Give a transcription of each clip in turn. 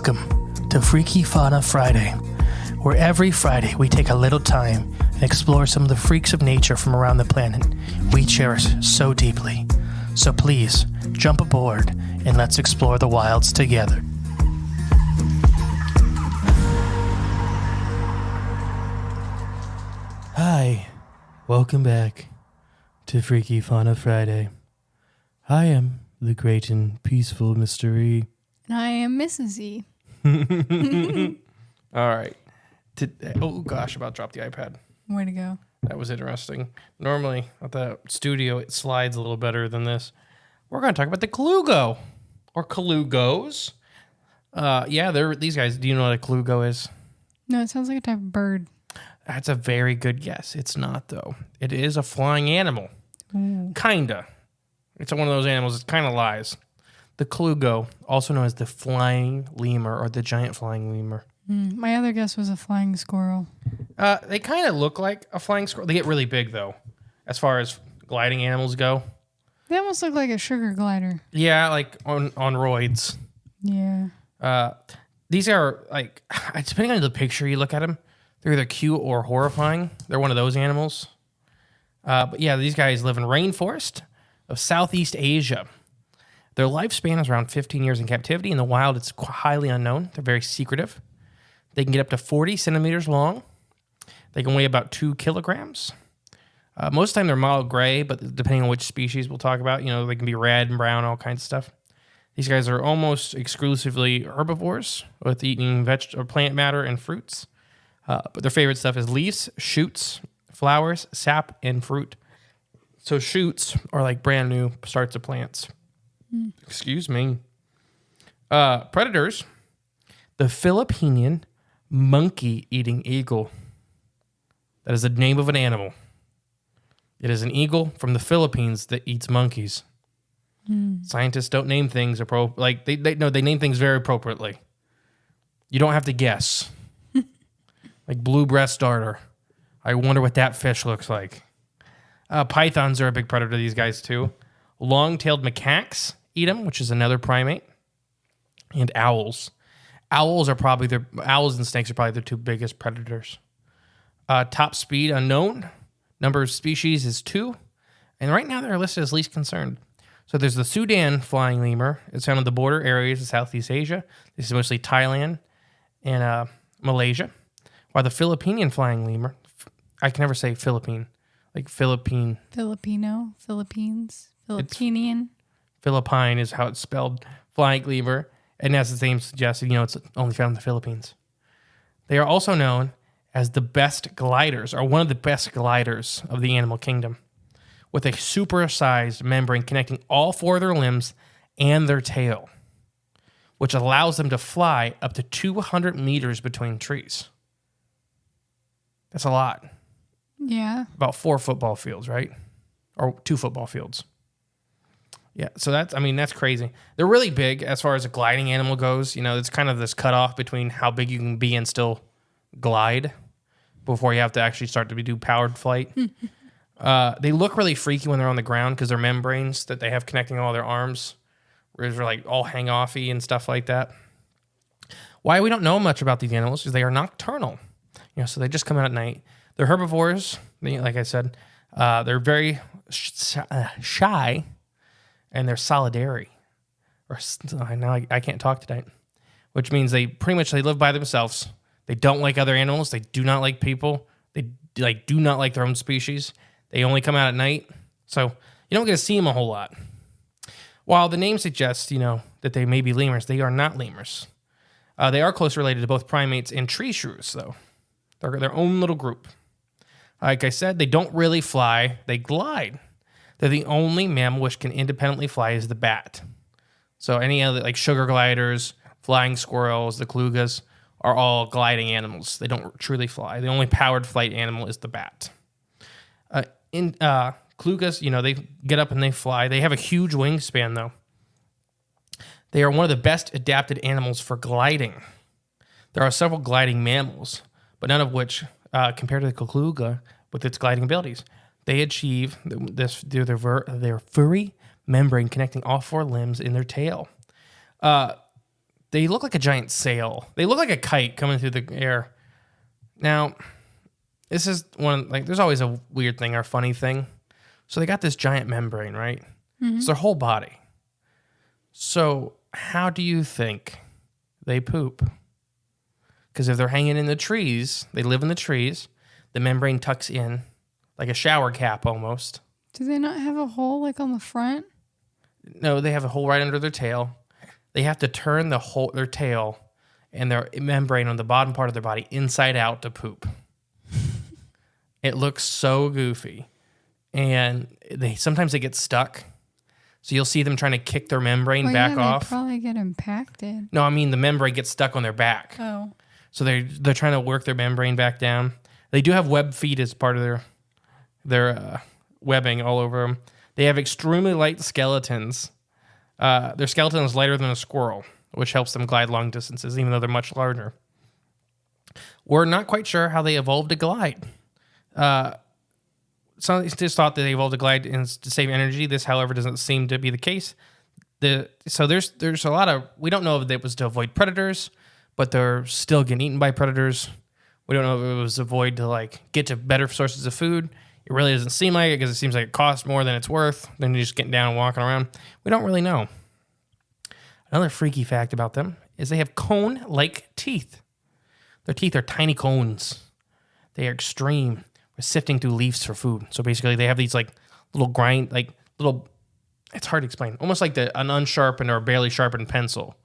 Welcome to Freaky Fauna Friday, where every Friday we take a little time and explore some of the freaks of nature from around the planet we cherish so deeply. So please, jump aboard and let's explore the wilds together. Hi, welcome back to Freaky Fauna Friday. I am the great and peaceful Mr. E. And I am Mrs. E. All right. Oh gosh, about dropped the iPad. Way to go. That was interesting. Normally at the studio it slides a little better than this. We're going to talk about the Colugo or Colugos. They're these guys. Do you know what a Colugo is? No, it sounds like a type of bird. That's a very good guess. It's not though. It is a flying animal. Ooh. Kinda. It's one of those animals that kind of lies. The Colugo, also known as the flying lemur or the giant flying lemur. My other guess was a flying squirrel. They kind of look like a flying squirrel. They get really big, though, as far as gliding animals go. They almost look like a sugar glider. Yeah, like on roids. Yeah. These are, like, depending on the picture you look at them, they're either cute or horrifying. They're one of those animals. But yeah, these guys live in rainforest of Southeast Asia. Their lifespan is around 15 years in captivity. In the wild, it's highly unknown. They're very secretive. They can get up to 40 centimeters long. They can weigh about 2 kilograms. Most of the time, they're mild gray, but depending on which species we'll talk about, they can be red and brown, all kinds of stuff. These guys are almost exclusively herbivores with eating or plant matter and fruits. But their favorite stuff is leaves, shoots, flowers, sap, and fruit. So shoots are like brand new starts of plants. Excuse me. Predators. The Philippine monkey-eating eagle. That is the name of an animal. It is an eagle from the Philippines that eats monkeys. Scientists don't name things they name things very appropriately. You don't have to guess. Like blue breast darter. I wonder what that fish looks like. Pythons are a big predator to these guys too. Long-tailed macaques eat them, which is another primate. And owls. Owls and snakes are probably the two biggest predators. Top speed unknown. Number of species is 2. And right now they're listed as least concerned. So there's the Sudan flying lemur. It's found in the border areas of Southeast Asia. This is mostly Thailand and Malaysia. While the Philippine flying lemur, I can never say Philippine, like Philippine. Filipino, Philippines, Philippinian. Philippine is how it's spelled, flying lemur. And as the name suggests, it's only found in the Philippines. They are also known as the best gliders, or one of the best gliders of the animal kingdom, with a supersized membrane connecting all 4 of their limbs and their tail, which allows them to fly up to 200 meters between trees. That's a lot. Yeah. About 4 football fields, right? Or 2 football fields. Yeah, so that's crazy. They're really big as far as a gliding animal goes. It's kind of this cutoff between how big you can be and still glide before you have to actually start to do powered flight. They look really freaky when they're on the ground because their membranes that they have connecting all their arms are like all hang-offy and stuff like that. Why we don't know much about these animals is they are nocturnal. So they just come out at night. They're herbivores, like I said. They're very shy, and they're solitary. Now I can't talk tonight, which means they live by themselves. They don't like other animals. They do not like people. They do not like their own species. They only come out at night, so you don't get to see them a whole lot. While the name suggests, that they may be lemurs, they are not lemurs. They are closely related to both primates and tree shrews, though. They're their own little group. Like I said, they don't really fly. They glide. They're the only mammal which can independently fly is the bat. So any other, like sugar gliders, flying squirrels, the Colugos, are all gliding animals. They don't truly fly. The only powered flight animal is the bat. In Colugos, they get up and they fly. They have a huge wingspan, though. They are one of the best adapted animals for gliding. There are several gliding mammals, but none of which, compared to the Colugo with its gliding abilities, they achieve this through their furry membrane connecting all 4 limbs in their tail. They look like a giant sail. They look like a kite coming through the air. Now, this is there's always a weird thing or funny thing. So they got this giant membrane, right? Mm-hmm. It's their whole body. So how do you think they poop? Because if they're hanging in the trees, they live in the trees, the membrane tucks in like a shower cap almost. Do they not have a hole like on the front? No, they have a hole right under their tail. They have to turn their tail and their membrane on the bottom part of their body inside out to poop. It looks so goofy. And sometimes they get stuck. So you'll see them trying to kick their membrane back off. They probably get impacted. No, I mean the membrane gets stuck on their back. Oh. So they're trying to work their membrane back down. They do have web feet as part of their webbing all over them. They have extremely light skeletons. Their skeleton is lighter than a squirrel, which helps them glide long distances, even though they're much larger. We're not quite sure how they evolved to glide. Some scientists thought that they evolved to glide to save energy. This, however, doesn't seem to be the case. So there's a lot of, we don't know if it was to avoid predators, but they're still getting eaten by predators. We don't know if it was to avoid to get to better sources of food. It really doesn't seem like it because it seems like it costs more than it's worth. Then you're just getting down and walking around. We don't really know. Another freaky fact about them is they have cone-like teeth. Their teeth are tiny cones. They are extreme. We're sifting through leaves for food. So basically they have these little, it's hard to explain. Almost like an unsharpened or barely sharpened pencil.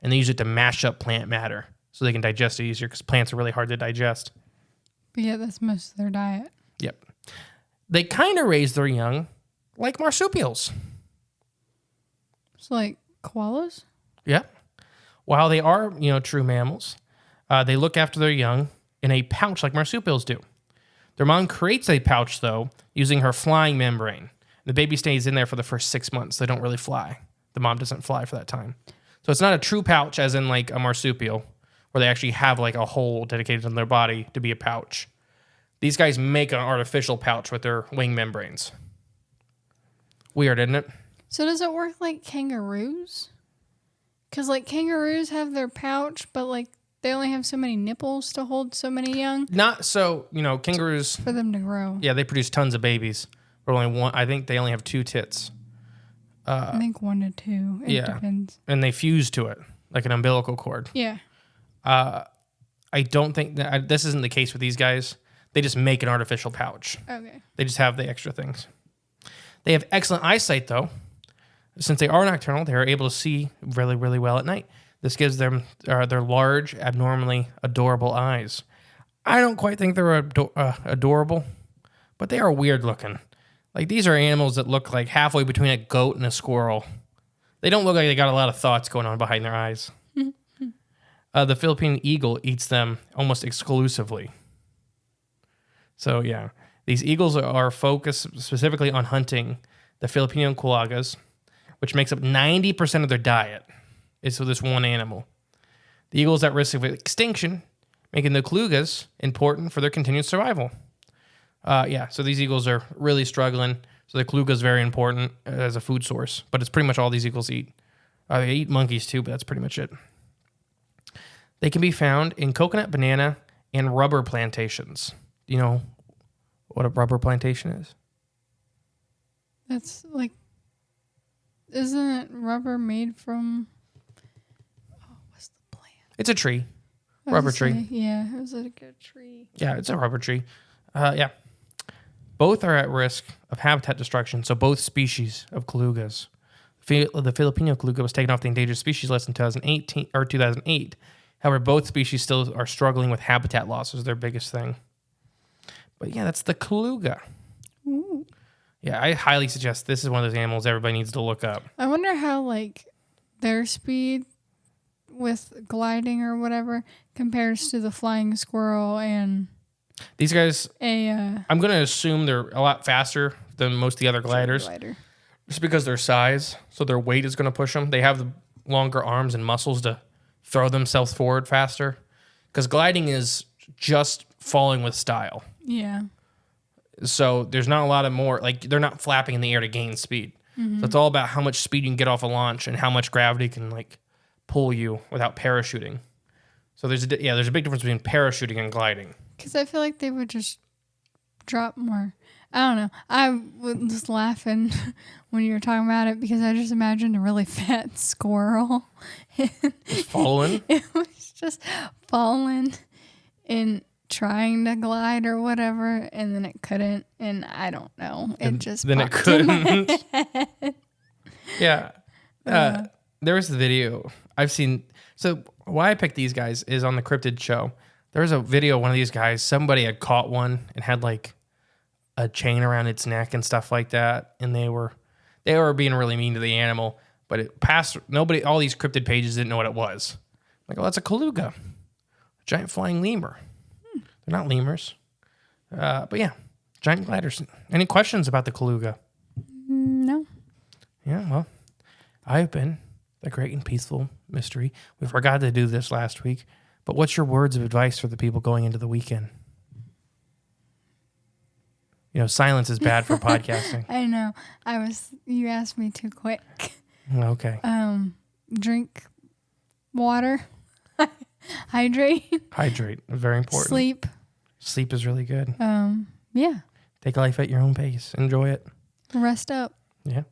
And they use it to mash up plant matter so they can digest it easier because plants are really hard to digest. But yeah, that's most of their diet. Yep. They kind of raise their young like marsupials. So like koalas? Yep. While they are, true mammals, they look after their young in a pouch like marsupials do. Their mom creates a pouch, though, using her flying membrane. The baby stays in there for the first 6 months. They don't really fly. The mom doesn't fly for that time. So it's not a true pouch as in like a marsupial, where they actually have like a hole dedicated in their body to be a pouch. These guys make an artificial pouch with their wing membranes. Weird, isn't it? So does it work like kangaroos? Because kangaroos have their pouch, but they only have so many nipples to hold so many young. Not so, kangaroos. For them to grow. Yeah, they produce tons of babies. But only one. I think they only have 2 tits. I think 1 to 2. It depends. And they fuse to it like an umbilical cord. Yeah. I don't think that this isn't the case with these guys. They just make an artificial pouch. Okay. They just have the extra things. They have excellent eyesight, though. Since they are nocturnal, they are able to see really, really well at night. This gives them their large, abnormally adorable eyes. I don't quite think they're adorable, but they are weird looking. These are animals that look like halfway between a goat and a squirrel. They don't look like they got a lot of thoughts going on behind their eyes. The Philippine eagle eats them almost exclusively. So, yeah. These eagles are focused specifically on hunting the Filipino Colugos, which makes up 90% of their diet. Is for this one animal. The eagle is at risk of extinction, making the Colugos important for their continued survival. So these eagles are really struggling. So the Colugos is very important as a food source, but it's pretty much all these eagles eat. They eat monkeys too, but that's pretty much it. They can be found in coconut, banana, and rubber plantations. Do you know what a rubber plantation is? That's isn't rubber made from... It's a tree. Rubber tree. Yeah, it was like a tree. Yeah, it's a rubber tree. Yeah. Both are at risk of habitat destruction, so both species of Colugos. The Filipino Colugo was taken off the endangered species list in 2008. However, both species still are struggling with habitat loss as their biggest thing. But yeah, that's the Coluga. Ooh. Yeah, I highly suggest this is one of those animals everybody needs to look up. I wonder how their speed with gliding or whatever compares to the flying squirrel and these guys. I'm going to assume they're a lot faster than most of the other gliders, just because their size. So their weight is going to push them. They have the longer arms and muscles to throw themselves forward faster. Because gliding is just falling with style. Yeah. So there's not a lot of more they're not flapping in the air to gain speed. Mm-hmm. So it's all about how much speed you can get off a launch and how much gravity can pull you without parachuting. So there's a big difference between parachuting and gliding. Because I feel like they would just drop more. I don't know. I was just laughing when you were talking about it because I just imagined a really fat squirrel. Just following? It was just falling and trying to glide or whatever, and then it couldn't, and I don't know. It just then it popped in my couldn't. head. Yeah. There was the video I've seen. So why I picked these guys is on the Cryptid show. There was a video of one of these guys. Somebody had caught one and had like a chain around its neck and stuff like that. And they were being really mean to the animal, but it passed all these cryptid pages didn't know what it was. Like, oh, that's a Coluga, a giant flying lemur. They're not lemurs. But yeah, giant gliders. Any questions about the Coluga? No. Yeah, well, I've been the great and peaceful mystery. We forgot to do this last week, but what's your words of advice for the people going into the weekend? Silence is bad for podcasting. I know. You asked me too quick. Okay. Drink water. Hydrate. Hydrate. Very important. Sleep. Sleep is really good. Yeah. Take life at your own pace. Enjoy it. Rest up. Yeah.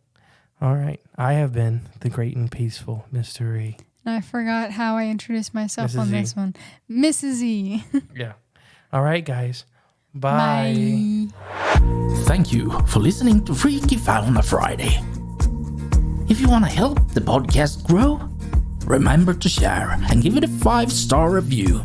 All right. I have been the great and peaceful mystery. And I forgot how I introduced myself Mrs. on E. this one. Mrs. E. Yeah. All right, guys. Bye. Thank you for listening to Freaky Fauna Friday. If you want to help the podcast grow, remember to share and give it a 5-star review.